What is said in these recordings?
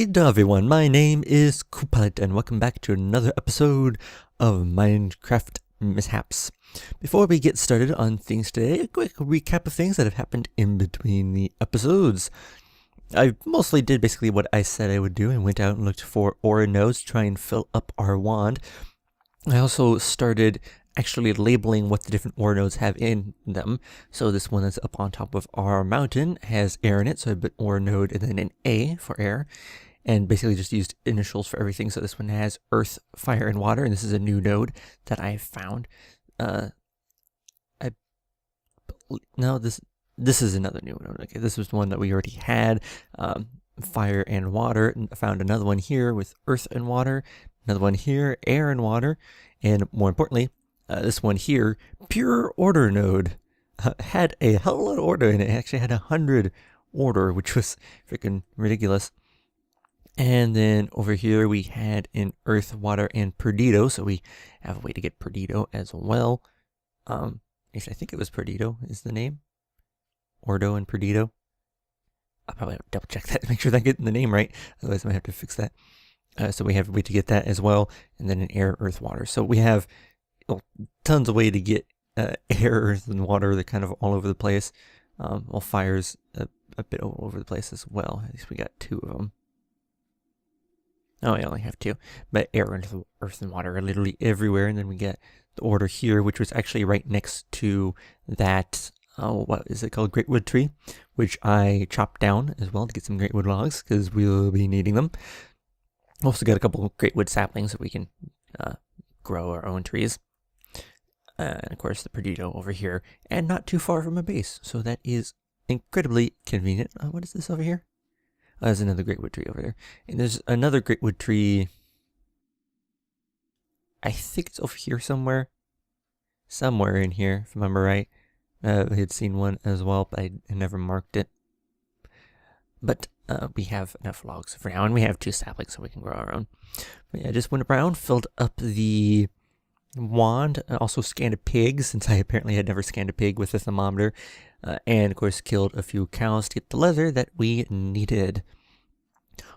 G'day everyone, my name is Coolpilot and welcome back to another episode of Minecraft Mishaps. Before we get started on things today, a quick recap of things that have happened in between the episodes. I mostly did basically what I said I would do and went out and looked for ore nodes to try and fill up our wand. I also started actually labeling what the different ore nodes have in them. So this one that's up on top of our mountain has air in it, so I put ore node and then an A for air, and basically just used initials for everything. So this one has earth, fire, and water, and this is a new node that I found. This is another new node. Okay, this was one that we already had, fire and water, and I found another one here with earth and water, another one here, air and water, and more importantly, this one here, pure order node, had a hell of a lot of order in it. It actually had 100 order, which was freaking ridiculous. And then over here we had an earth, water, and perdido, so we have a way to get perdido as well. Actually, I think it was perdido is the name. Ordo and perdido. I'll probably have to double check that to make sure that I'm getting the name right, otherwise I might have to fix that. So we have a way to get that as well, and then an air, earth, water. So we have tons of way to get air, earth, and water. They're kind of all over the place. Well, fire's a bit all over the place as well. At least we got 2 of them. Oh, I only have 2. But air, earth, and water are literally everywhere. And then we get the order here, which was actually right next to that, what is it called? Great wood tree, which I chopped down as well to get some great wood logs, because we'll be needing them. Also got a couple of great wood saplings so we can grow our own trees. And of course the perdido over here, and not too far from a base, so that is incredibly convenient. What is this over here? There's another great wood tree over there, and there's another great wood tree. I think it's over here somewhere in here, if I remember right. I had seen one as well, but I never marked it. But we have enough logs for now, and we have 2 saplings, so we can grow our own. But yeah, I just went around, filled up the wand, also scanned a pig, since I apparently had never scanned a pig with a thermometer, and of course killed a few cows to get the leather that we needed.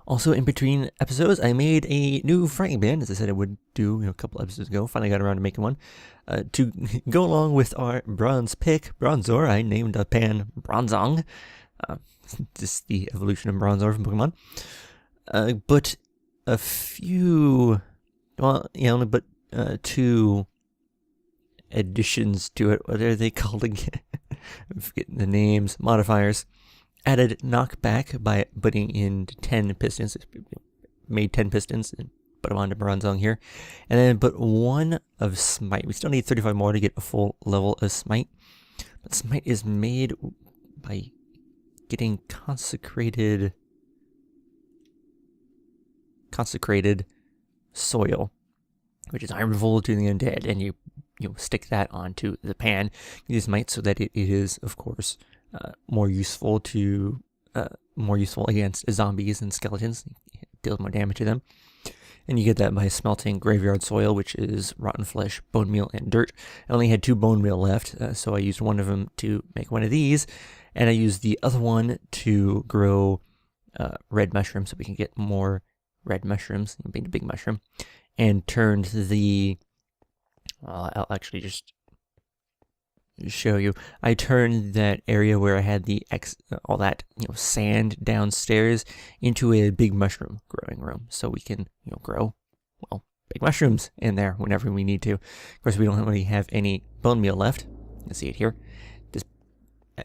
Also, in between episodes, I made a new frying pan, as I said I would do a couple episodes ago. Finally got around to making one. To go along with our bronze pick, Bronzor, I named a pan Bronzong. Just the evolution of Bronzor from Pokemon. But a few, well, only but 2 additions to it. What are they called again? I'm forgetting the names. Modifiers. Added knockback by putting in 10 pistons. Made 10 pistons and put them onto Bronzong here. And then put 1 of smite. We still need 35 more to get a full level of smite. But smite is made by getting consecrated soil, which is iron revolt to the undead, and you stick that onto the pan. You use smite so that it is, of course, more useful against zombies and skeletons. Deals more damage to them. And you get that by smelting graveyard soil, which is rotten flesh, bone meal, and dirt. I only had 2 bone meal left, so I used one of them to make one of these, and I used the other one to grow red mushrooms, so we can get more red mushrooms. Made a big mushroom, and turned the. I'll actually just show you. I turned that area where I had the all that sand downstairs into a big mushroom growing room, so we can grow big mushrooms in there whenever we need to. Of course, we don't really have any bone meal left. You can see it here. Just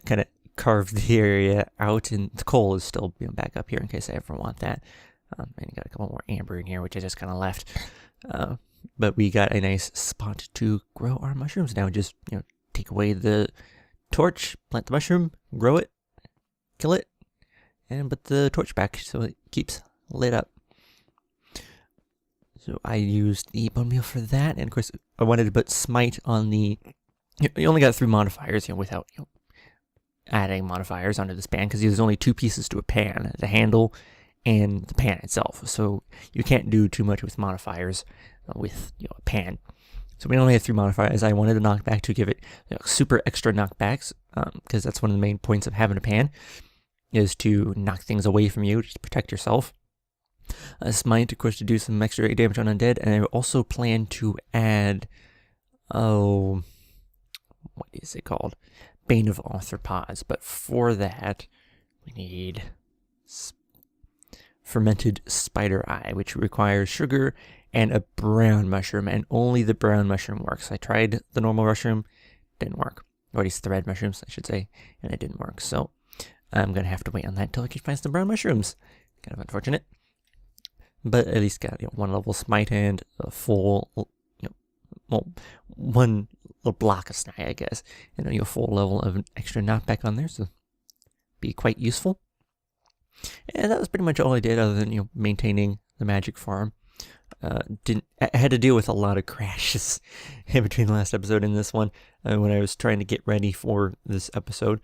kind of carved the area out, and the coal is still back up here in case I ever want that. And you got a couple more amber in here, which I just kind of left. But we got a nice spot to grow our mushrooms now. Just take away the torch, plant the mushroom, grow it, kill it, and put the torch back so it keeps lit up. So I used the bone meal for that, and of course I wanted to put smite on the. You only got 3 modifiers, without adding modifiers onto this pan, because there's only 2 pieces to a pan: the handle and the pan itself. So you can't do too much with modifiers with a pan. So we only have 3 modifiers. I wanted a knockback to give it super extra knockbacks, because that's one of the main points of having a pan, is to knock things away from you to protect yourself. Smite, of course, to do some extra damage on undead, and I also plan to add, what is it called? Bane of Arthropods, but for that, we need fermented spider eye, which requires sugar and a brown mushroom, and only the brown mushroom works. I tried the normal mushroom, didn't work. Or at least the red mushrooms, I should say, and it didn't work. So I'm going to have to wait on that until I can find some brown mushrooms. Kind of unfortunate. But at least got one level smite and a full, one little block of smite, I guess. And a full level of an extra knockback on there, so be quite useful. And that was pretty much all I did other than, maintaining the magic farm. I had to deal with a lot of crashes in between the last episode and this one when I was trying to get ready for this episode.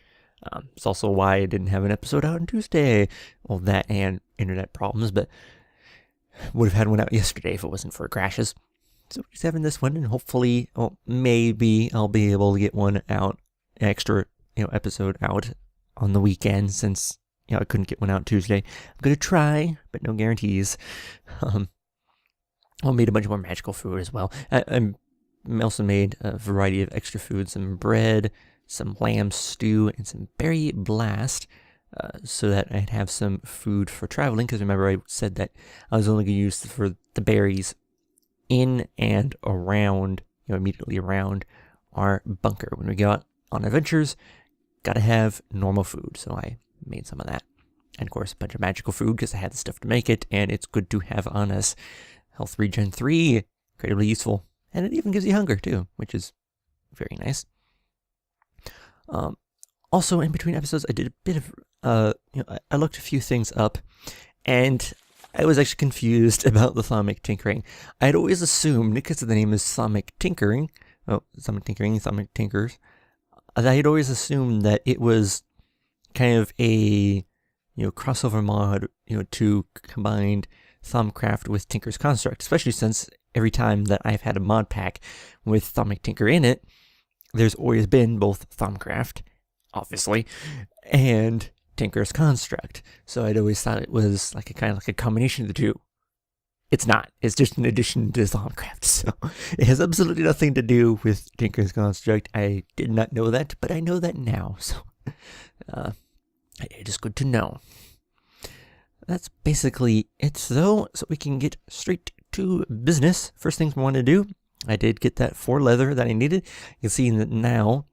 It's also why I didn't have an episode out on Tuesday. Well, that and internet problems, but would have had one out yesterday if it wasn't for crashes. So we're just having this one, and hopefully, maybe I'll be able to get one out, extra, episode out on the weekend since, I couldn't get one out Tuesday. I'm going to try, but no guarantees. I made a bunch more magical food as well. I also made a variety of extra foods, some bread, some lamb stew, and some berry blast, so that I'd have some food for traveling, because remember I said that I was only going to use for the berries in and around, immediately around our bunker. When we go out on adventures, gotta have normal food, so I made some of that. And of course, a bunch of magical food, because I had the stuff to make it, and it's good to have on us. Health Regen 3, incredibly useful. And it even gives you hunger, too, which is very nice. Also, in between episodes, I did a bit of, I looked a few things up, and I was actually confused about the Thaumic Tinkering. I had always assumed, because the name is Thaumic Tinkering, Thaumic Tinkers, I had always assumed that it was kind of a, crossover mod, to combine Thaumcraft with Tinker's Construct, especially since every time that I've had a mod pack with Thaumic Tinker in it, there's always been both Thaumcraft, obviously, and Tinker's Construct. So I'd always thought it was like a combination of the two. It's not. It's just an addition to Thaumcraft. So it has absolutely nothing to do with Tinker's Construct. I did not know that, but I know that now. So it is good to know. That's basically it, though, so we can get straight to business. First things we want to do, I did get that 4 leather that I needed. You can see that now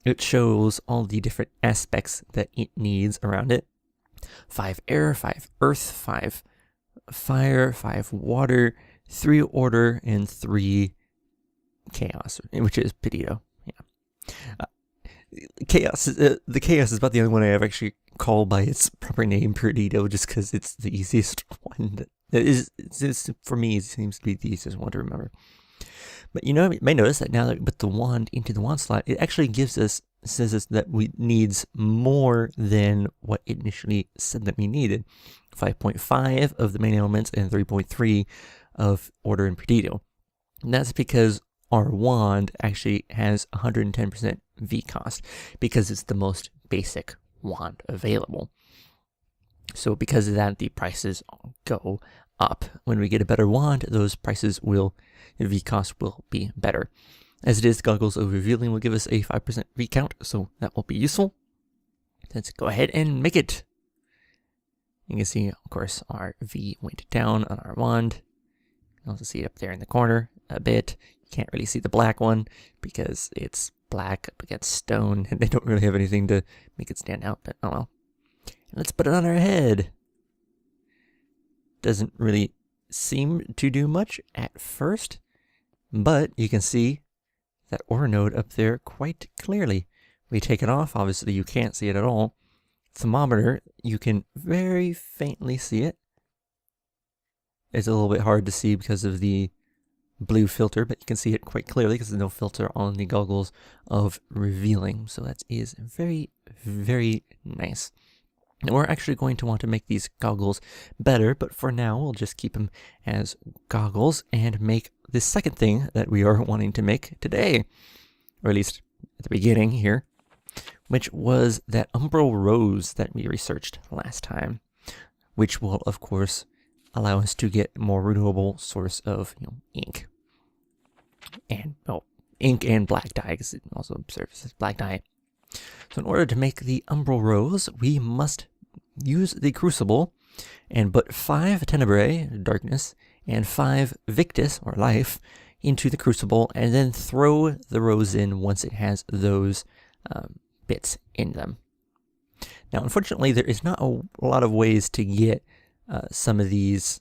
it shows all the different aspects that it needs around it. 5 air, 5 earth, 5 fire, 5 water, 3 order, and 3 chaos, which is Petito. Yeah. Chaos. The chaos is about the only one I ever actually call by its proper name, Perdido, just because it's the easiest one. For me, it seems to be the easiest one to remember. But you may notice that now that we put the wand into the wand slot, it actually says us that we needs more than what it initially said that we needed. 5.5 of the main elements and 3.3 of order and Perdido. And that's because our wand actually has 110% V cost, because it's the most basic wand available. So because of that, the prices go up. When we get a better wand, those prices V cost will be better. As it is, Goggles of Revealing will give us a 5% V count, so that will be useful. Let's go ahead and make it. You can see, of course, our V went down on our wand. You can also see it up there in the corner a bit. You can't really see the black one because it's black up against stone, and they don't really have anything to make it stand out, but oh well. Let's put it on our head. Doesn't really seem to do much at first, but you can see that ore node up there quite clearly. We take it off, obviously you can't see it at all. Thermometer, you can very faintly see it. It's a little bit hard to see because of the blue filter, but you can see it quite clearly because there's no filter on the Goggles of Revealing. So that is very, very nice. And we're actually going to want to make these goggles better, but for now we'll just keep them as goggles and make the second thing that we are wanting to make today, or at least at the beginning here, which was that umbral rose that we researched last time, which will of course allow us to get more renewable source of ink. And ink and black dye, because it also serves as black dye. So in order to make the umbral rose, we must use the crucible and put 5 tenebrae, darkness, and 5 victus, or life, into the crucible, and then throw the rose in once it has those bits in them. Now, unfortunately, there is not a lot of ways to get some of these.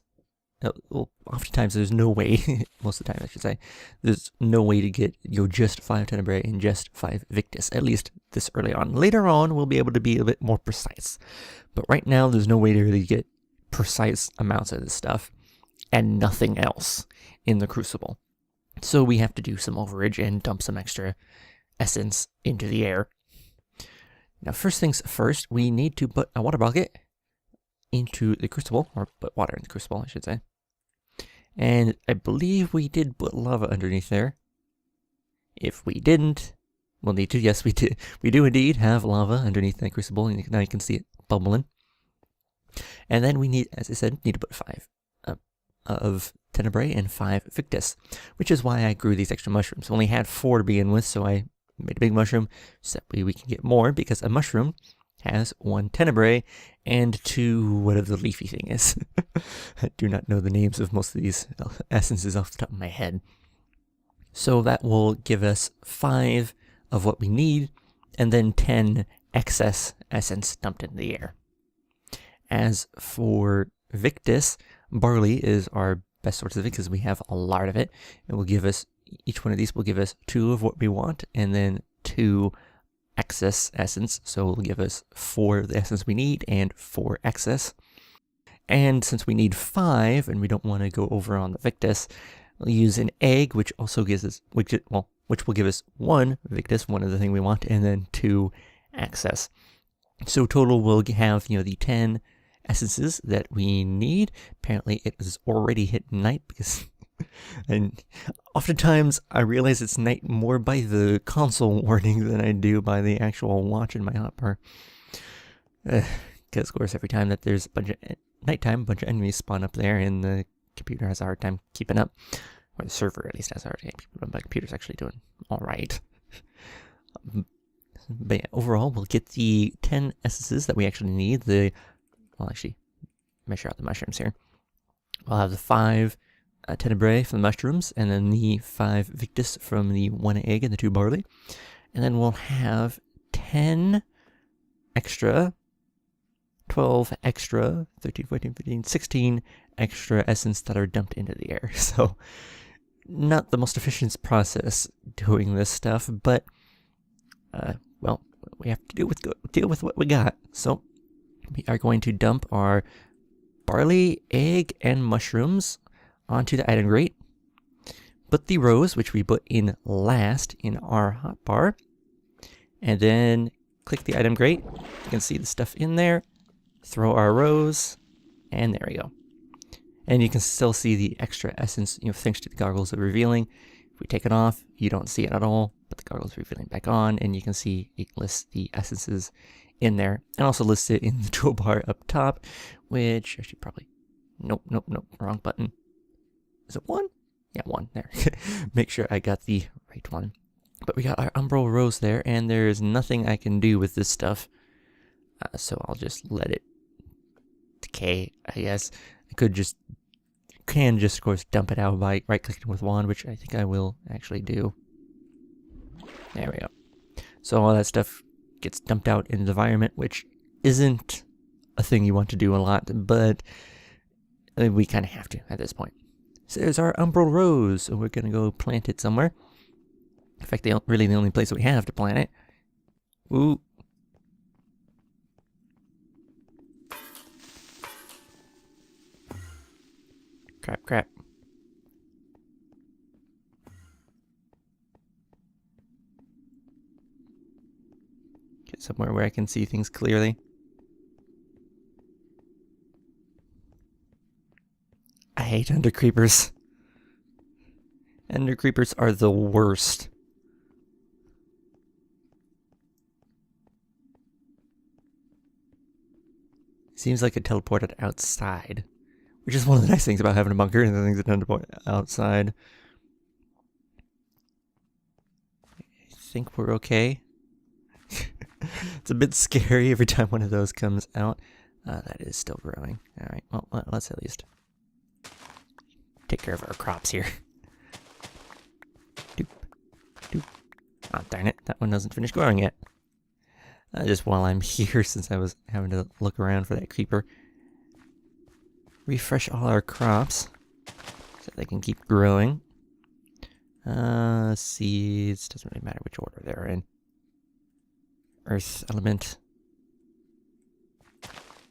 Well, oftentimes there's no way, most of the time I should say, there's no way to get just 5 tenebrae and just 5 victus, at least this early on. Later on, we'll be able to be a bit more precise. But right now, there's no way to really get precise amounts of this stuff and nothing else in the crucible. So we have to do some overage and dump some extra essence into the air. Now, first things first, we need to put a water bucket into the crucible, or put water in the crucible, I should say. And I believe we did put lava underneath there. If we didn't, we'll need to. Yes, we did. We do indeed have lava underneath that crucible, and now you can see it bubbling. And then we need, as I said, to put 5 of tenebrae and 5 victus, which is why I grew these extra mushrooms. I only had 4 to begin with, so I made a big mushroom, so that way we can get more, because a mushroom has 1 tenebrae and 2, whatever the leafy thing is. I do not know the names of most of these essences off the top of my head. So that will give us 5 of what we need, and then 10 excess essence dumped into the air. As for victus, barley is our best source of it because we have a lot of it. It will give us, each one of these will give us 2 of what we want, and then 2 excess essence, so it'll give us 4 of the essence we need and 4 excess. And since we need 5 and we don't want to go over on the victus, we'll use an egg, which also gives us, which will give us 1 victus, 1 of the thing we want, and then 2 excess. So total we'll have the 10 essences that we need. Apparently it has already hit night, because and oftentimes I realize it's night more by the console warning than I do by the actual watch in my hotbar. Because of course every time that there's a bunch of nighttime, a bunch of enemies spawn up there, and the computer has a hard time keeping up. Or the server at least has a hard time keeping up. My computer's actually doing alright. But yeah, overall we'll get the 10 essences that we actually need. Well, actually, measure out the mushrooms here. We'll have the 5 tenebrae from the mushrooms, and then the 5 victus from the 1 egg and the 2 barley. And then we'll have 10 extra, 12 extra, 13, 14, 15, 16 extra essence that are dumped into the air. So, not the most efficient process doing this stuff, but, well, we have to deal with what we got. So, we are going to dump our barley, egg, and mushrooms onto the item grate. Put the rose, which we put in last, in our hotbar. And then click the item grate. You can see the stuff in there. Throw our rose. And there we go. And you can still see the extra essence, thanks to the goggles of revealing. If we take it off, you don't see it at all. But the goggles revealing back on, and you can see it lists the essences in there, and also list it in the toolbar up top, which I should probably, nope, wrong button. Is it 1? Yeah, 1, there. Make sure I got the right one. But we got our umbral rose there, and there's nothing I can do with this stuff, so I'll just let it decay, I guess. I can just, of course, dump it out by right-clicking with wand, which I think I will actually do. There we go. So all that stuff gets dumped out in the environment, which isn't a thing you want to do a lot, but we kind of have to at this point. So there's our umbral rose, so we're going to go plant it somewhere. In fact, really the only place that we have to plant it. Ooh. Crap. Get somewhere where I can see things clearly. I hate ender creepers. Ender creepers are the worst. Seems like it teleported outside, which is one of the nice things about having a bunker and the things that tend to point outside. I think we're okay. It's a bit scary every time one of those comes out. That is still growing. Alright, well, let's at least take care of our crops here. Doop, doop. Oh, darn it, that one doesn't finish growing yet. Just while I'm here, since I was having to look around for that creeper. Refresh all our crops so they can keep growing. Seeds, doesn't really matter which order they're in. Earth element.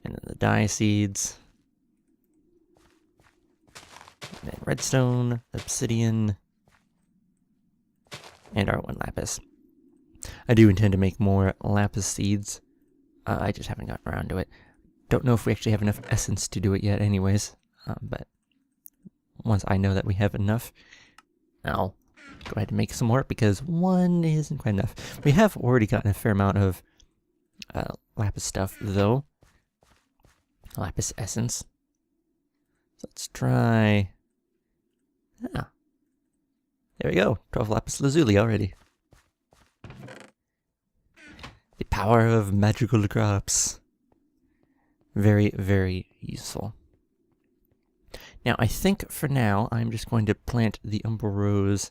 And then the dye seeds. And then redstone, obsidian, and our 1 lapis. I do intend to make more lapis seeds. I just haven't gotten around to it. Don't know if we actually have enough essence to do it yet anyways. But once I know that we have enough, I'll go ahead and make some more, because 1 isn't quite enough. We have already gotten a fair amount of lapis stuff, though. Lapis essence. So let's try... Ah. There we go. 12 lapis lazuli already. The power of magical crops. Very, very useful. Now, I think for now, I'm just going to plant the Umbral Rose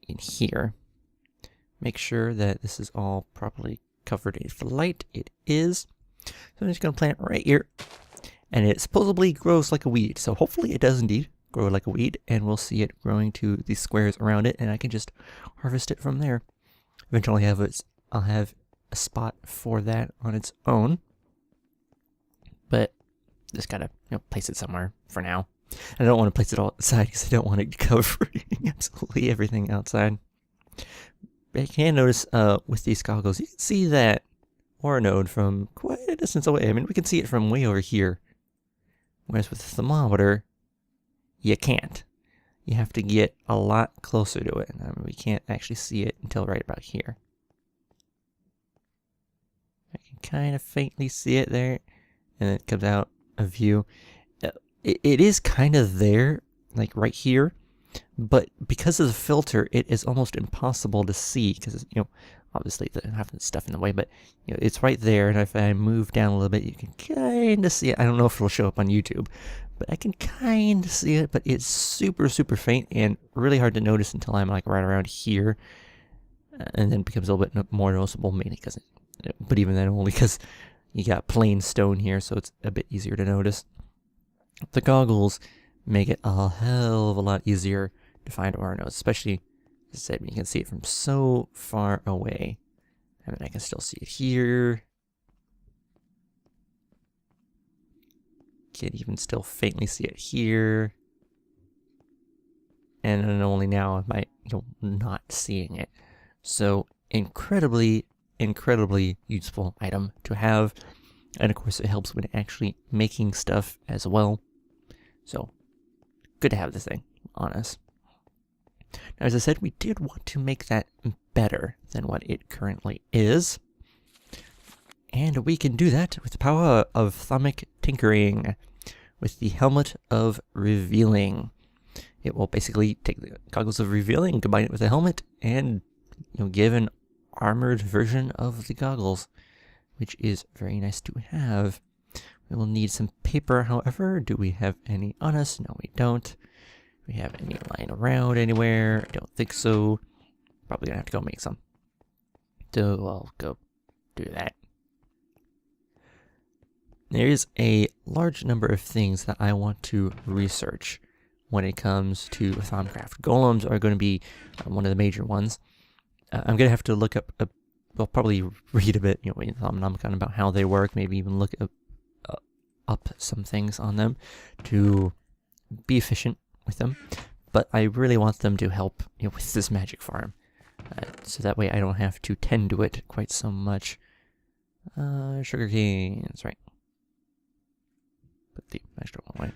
in here. Make sure that this is all properly covered in light. It is. So I'm just going to plant it right here. And it supposedly grows like a weed. So hopefully it does indeed grow like a weed. And we'll see it growing to the squares around it. And I can just harvest it from there. Eventually I'll have a spot for that on its own. But just gotta place it somewhere for now. I don't want to place it all outside because I don't want it covering absolutely everything outside. But you can notice with these goggles, you can see that ore node from quite a distance away. I mean, we can see it from way over here. Whereas with the thermometer, you can't. You have to get a lot closer to it. I mean, we can't actually see it until right about here. I can kind of faintly see it there, and it comes out of view. It is kind of there, like right here, but because of the filter, it is almost impossible to see, because, obviously I have stuff in the way, but, it's right there, and if I move down a little bit, you can kind of see it. I don't know if it'll show up on YouTube, but I can kind of see it, but it's super, super faint, and really hard to notice until I'm, like, right around here, and then it becomes a little bit more noticeable, mainly because, but even then, only because you got plain stone here, so it's a bit easier to notice. The goggles make it a hell of a lot easier to find ore nodes, especially, as I said, when you can see it from so far away. I mean, I can still see it here. Can even still faintly see it here. And then only now am I not seeing it. So incredibly, incredibly useful item to have. And of course it helps when actually making stuff as well. So good to have this thing on us. Now, as I said, we did want to make that better than what it currently is. And we can do that with the power of Thaumic Tinkering with the Helmet of Revealing. It will basically take the goggles of revealing, combine it with a helmet, and give an armored version of the goggles, which is very nice to have. We will need some paper, however. Do we have any on us? No, we don't. Do we have any lying around anywhere? I don't think so. Probably gonna have to go make some. So I'll go do that. There is a large number of things that I want to research when it comes to Thaumcraft. Golems are going to be one of the major ones. I'm going to have to look up, well, probably read a bit, in Thaunomicon about how they work, maybe even look up some things on them to be efficient with them. But I really want them to help with this magic farm. So that way I don't have to tend to it quite so much. Sugar canes, right. Put the vegetable away.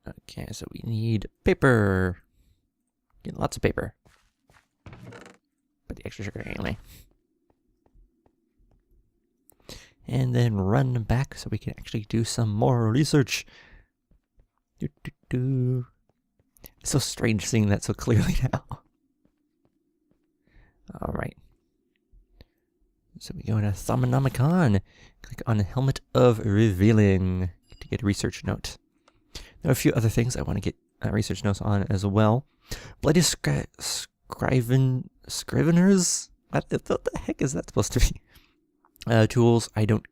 Okay, so we need paper. Get lots of paper. Put the extra sugar cane away. and then run back so we can actually do some more research. It's so strange seeing that so clearly now. Alright. So we go into Thaumonomicon. Click on Helmet of Revealing to get a research note. There are a few other things I want to get research notes on as well. Bloody Scriveners? What the heck is that supposed to be? Tools, I don't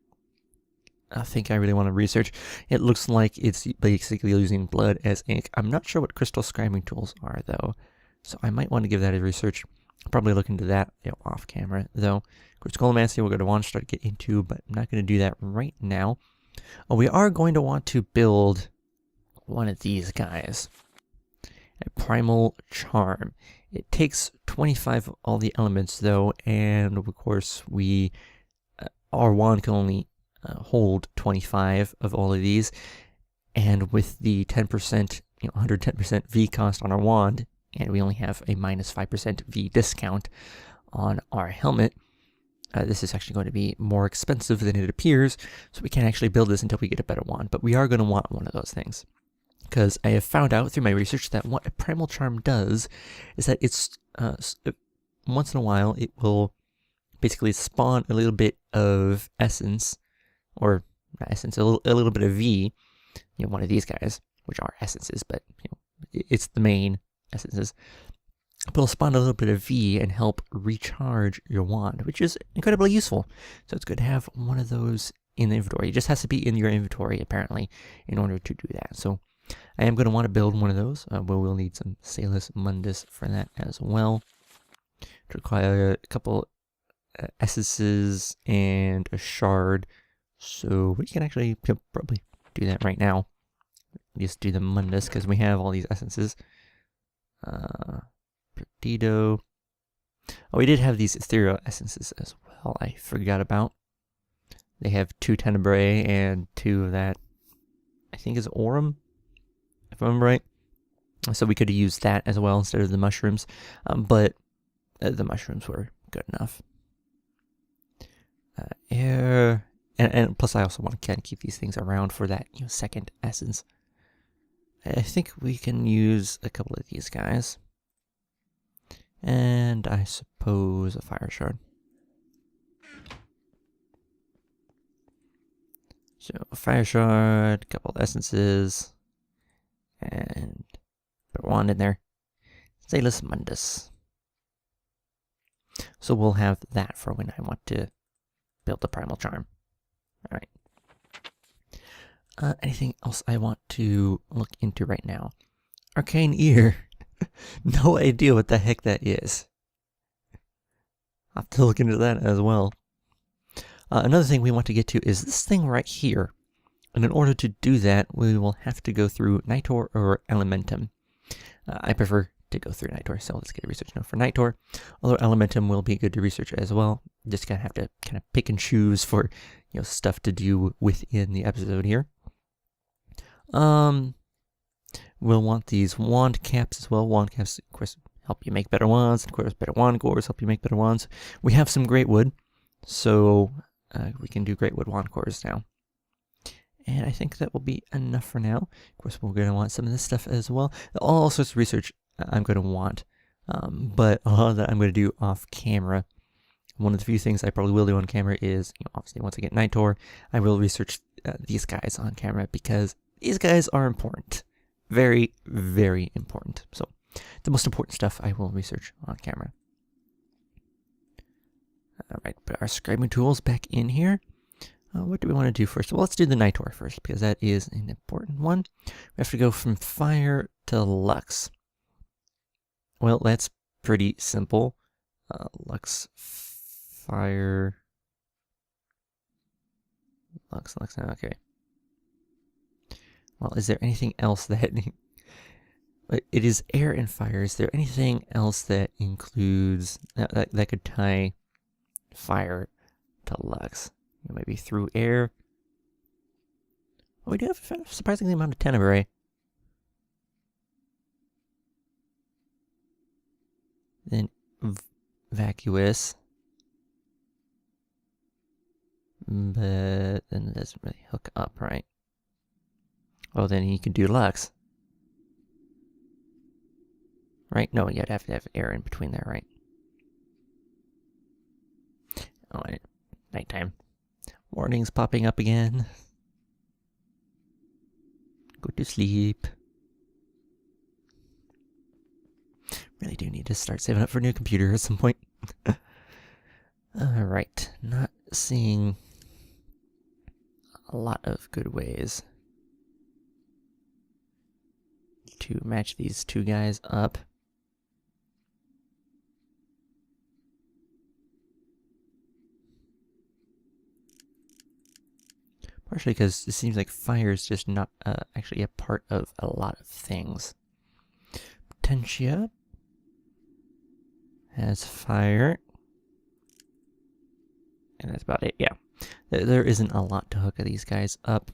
think I really want to research. It looks like it's basically using blood as ink. I'm not sure what crystal scribing tools are, though. So I might want to give that a research. I'll probably look into that off camera, though. Of course, Colomancy we're going to want to start to get into, but I'm not going to do that right now. We are going to want to build one of these guys. A Primal Charm. It takes 25 of all the elements, though, and of course, our wand can only hold 25 of all of these, and with the 10%, 110% V cost on our wand, and we only have a minus 5% V discount on our helmet, this is actually going to be more expensive than it appears, so we can't actually build this until we get a better wand, but we are going to want one of those things. Because I have found out through my research that what a Primal Charm does is that it's, once in a while, it will basically spawn a little bit of essence, or not essence, a little bit of V, one of these guys, which are essences, but it's the main essences. But it'll spawn a little bit of V and help recharge your wand, which is incredibly useful. So it's good to have one of those in the inventory. It just has to be in your inventory, apparently, in order to do that. So I am going to want to build one of those, but we'll need some Salus Mundus for that as well. To require a couple essences and a shard, so we can actually probably do that right now. Just do the Mundus because we have all these essences. Perdido. Oh, we did have these ethereal essences as well. I forgot about. They have 2 Tenebrae and 2 of that. I think is Aurum, if I remember right. So we could have used that as well instead of the mushrooms, but the mushrooms were good enough. Air, and plus I also want to kind of keep these things around for that second essence. I think we can use a couple of these guys, and I suppose a fire shard. So a fire shard, a couple of essences, and put a wand in there. Salus Mundus. So we'll have that for when I want to build the Primal Charm. Alright. Anything else I want to look into right now? Arcane Ear. No idea what the heck that is. I'll have to look into that as well. Another thing we want to get to is this thing right here. And in order to do that, we will have to go through Nitor or Elementum. I prefer to go through Nitor, so let's get a research note for Nitor. Although Elementum will be good to research as well. Just gonna have to kind of pick and choose for stuff to do within the episode here. We'll want these wand caps as well. Wand caps, of course, help you make better wands. Of course, better wand cores help you make better wands. We have some great wood, so we can do great wood wand cores now. And I think that will be enough for now. Of course, we're going to want some of this stuff as well. All sorts of research I'm going to want, but a lot of that I'm going to do off camera. One of the few things I probably will do on camera is, obviously once I get Nitor, I will research these guys on camera because these guys are important. Very, very important. So the most important stuff I will research on camera. Alright, put our scribing tools back in here. What do we want to do first? Well, let's do the Nitor first, because that is an important one. We have to go from fire to lux. Well, that's pretty simple. Lux, fire, lux, okay. Well, is there anything else that... It is air and fire. Is there anything else that includes... that could tie fire to lux? Maybe through air. Oh, we do have a surprisingly amount of Tenebrae. Then vacuous. but then it doesn't really hook up, right? Oh, then you can do deluxe. Right? No, you'd have to have air in between there, right? Oh, and nighttime. Warnings popping up again. Go to sleep. Really do need to start saving up for a new computer at some point. Alright, not seeing a lot of good ways to match these two guys up. Partially because it seems like fire is just not actually a part of a lot of things. Potentia has fire. And that's about it, yeah. There isn't a lot to hook these guys up.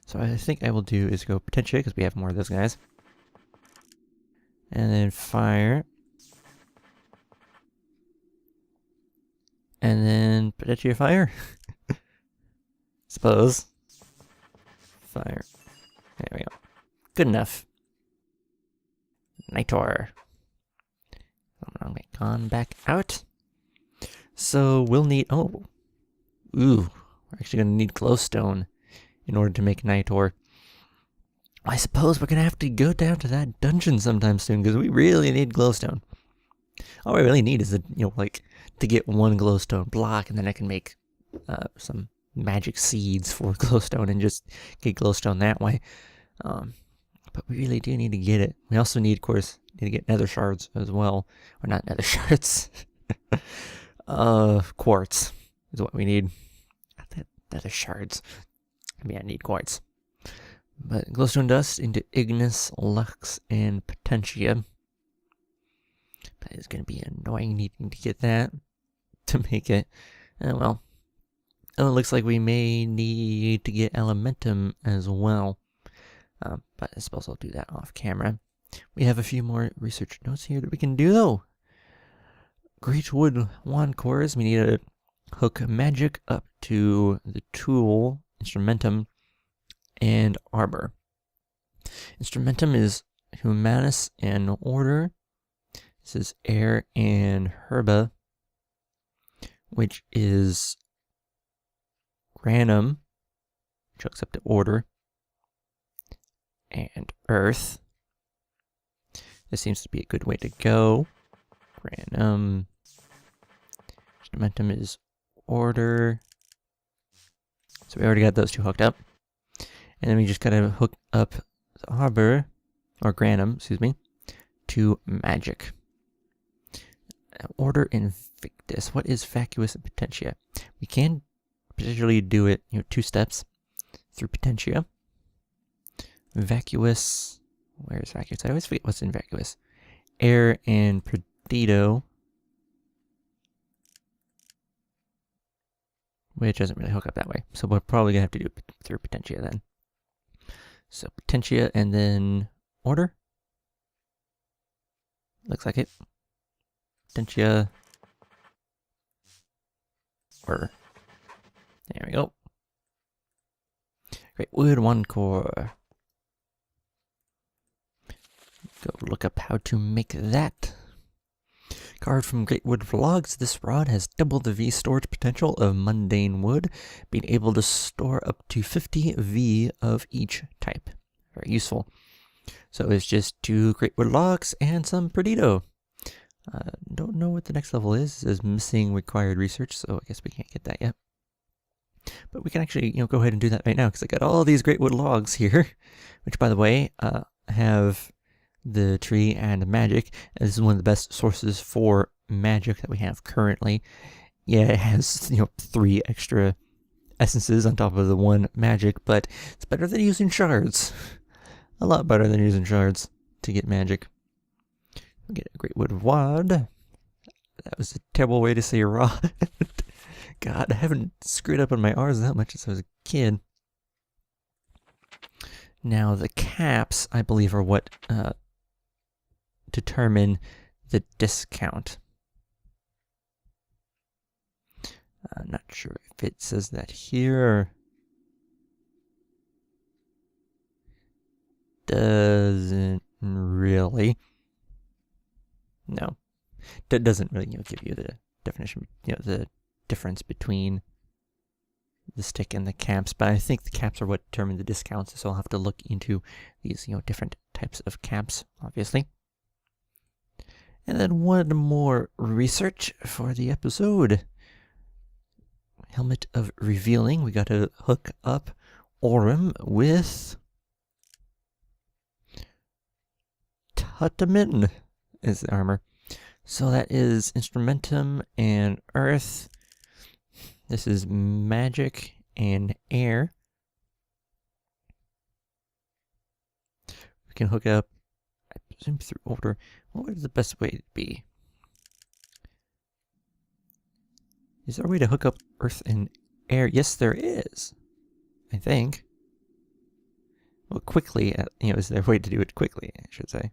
So I think I will do is go Potentia, because we have more of those guys. And then fire. And then Potentia fire. Suppose. Fire. There we go. Good enough. Nitor. I'm gone back out. So we'll need, oh, ooh, we're actually going to need glowstone in order to make Nitor. I suppose we're going to have to go down to that dungeon sometime soon, because we really need glowstone. All we really need is, to get one glowstone block, and then I can make some magic seeds for glowstone and just get glowstone that way. But we really do need to get it. We also need, of course, to get nether shards as well. Or not nether shards. Quartz is what we need. Nether shards. I need quartz. But glowstone dust into Ignis, Lux, and Potentia. That is going to be annoying needing to get that to make it. Well, it looks like we may need to get Elementum as well. But I suppose I'll do that off camera. We have a few more research notes here that we can do, though. Great wood wand cores. We need to hook magic up to the tool, Instrumentum, and Arbor. Instrumentum is Humanus and Order. This is Air and Herba, which is Granum, which hooks up to Order, and Earth. This seems to be a good way to go. Granum. Instrumentum is Order. So we already got those two hooked up. And then we just gotta hook up the Arbor, or Granum, excuse me, to Magic. Order Invictus. What is Vacuous and Potentia? We can potentially do it, 2 steps through Potentia. Vacuous. Where's Vacuous? I always forget what's in Vacuous. Air and Perdido, which doesn't really hook up that way. So we're probably going to have to do it through Potentia then. So Potentia and then Order. Looks like it. Potentia. Order. There we go. Great wood, 1 core. Go look up how to make that. Card from Greatwood Vlogs. This rod has double the V storage potential of mundane wood, being able to store up to 50 V of each type. Very useful. So it's just 2 Greatwood logs and some Perdido. Don't know what the next level is. It says missing required research, so I guess we can't get that yet. But we can actually, go ahead and do that right now, because I got all these Greatwood logs here, which, by the way, have the tree and magic. And this is one of the best sources for magic that we have currently. Yeah, it has, 3 extra essences on top of the 1 magic, but it's better than using shards. A lot better than using shards to get magic. We'll get a Greatwood wad. That was a terrible way to say rod. God, I haven't screwed up on my R's that much since I was a kid. Now, the caps, I believe, are what determine the discount. I'm not sure if it says that here. Doesn't really. No. That doesn't really, give you the definition, the difference between the stick and the caps, but I think the caps are what determine the discounts, so I'll have to look into these, different types of caps, obviously. And then one more research for the episode. Helmet of Revealing. We got to hook up Aurum with Tutamin is the armor. So that is Instrumentum and Earth. This is Magic and Air. We can hook up, I presume through order. What would the best way to be? Is there a way to hook up Earth and Air? Yes, there is. I think. Well, quickly, is there a way to do it quickly, I should say.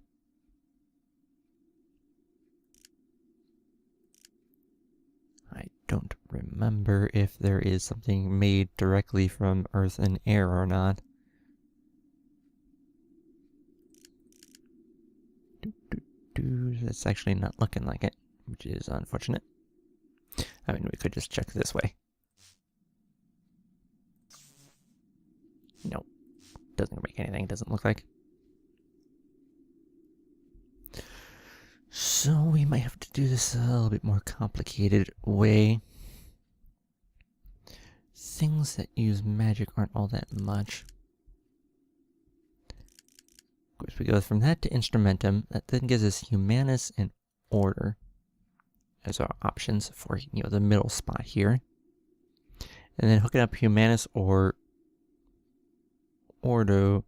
I don't remember if there is something made directly from Earth and Air or not. That's actually not looking like it, which is unfortunate. I mean, we could just check this way. Nope. Doesn't make anything, doesn't look like. So we might have to do this a little bit more complicated way. Things that use magic aren't all that much. Of course, we go from that to Instrumentum. That then gives us Humanus and Order as our options for, the middle spot here. And then hooking up Humanus or Ordo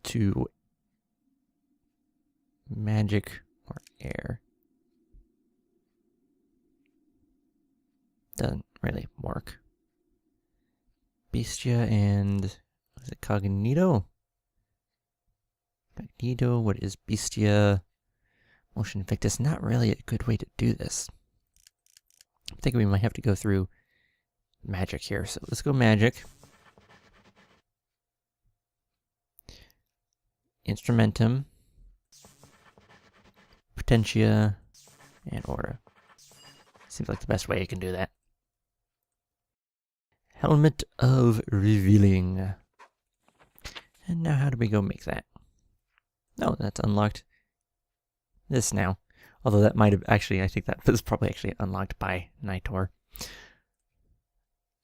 to Magic or Air. Doesn't really work. Bestia and, is it Cognito? Cognito, what is Bestia? Motion Invictus, not really a good way to do this. I think we might have to go through Magic here, so let's go Magic. Instrumentum. Potentia, and Order. Seems like the best way you can do that. Helmet of Revealing. And now how do we go make that? Oh, that's unlocked. This now. Although that might have actually, I think that was probably actually unlocked by Nitor.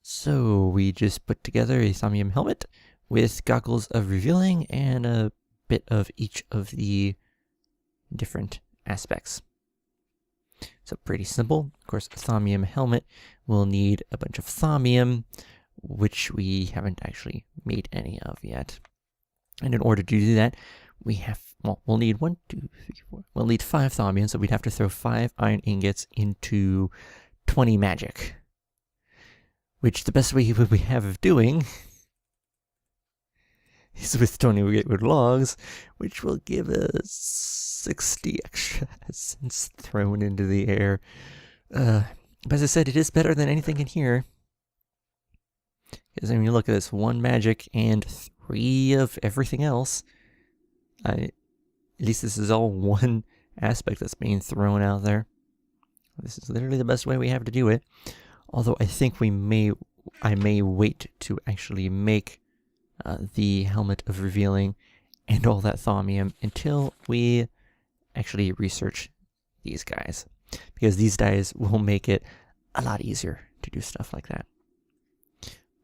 So we just put together a Thaumium helmet with goggles of revealing and a bit of each of the different aspects. So pretty simple. Of course, a Thaumium helmet will need a bunch of Thaumium, which we haven't actually made any of yet. And in order to do that, we have, we'll need 1, 2, 3, 4. We'll need 5 Thaumium, so we'd have to throw 5 iron ingots into 20 magic. Which the best way we have of doing is with 20 wood logs, which will give us 60 extra cents thrown into the air. But as I said, it is better than anything in here. Because when you look at this, 1 magic and 3 of everything else. At least this is all one aspect that's being thrown out there. This is literally the best way we have to do it. Although I think I may wait to actually make the Helmet of Revealing and all that Thaumium until we actually research these guys. Because these guys will make it a lot easier to do stuff like that.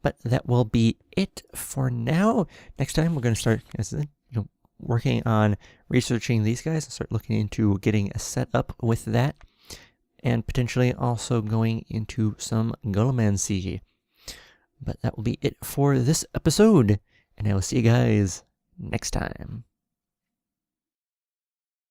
But that will be it for now. Next time we're going to start working on researching these guys and start looking into getting a setup with that. And potentially also going into some Gullimancy. But that will be it for this episode. And I will see you guys next time.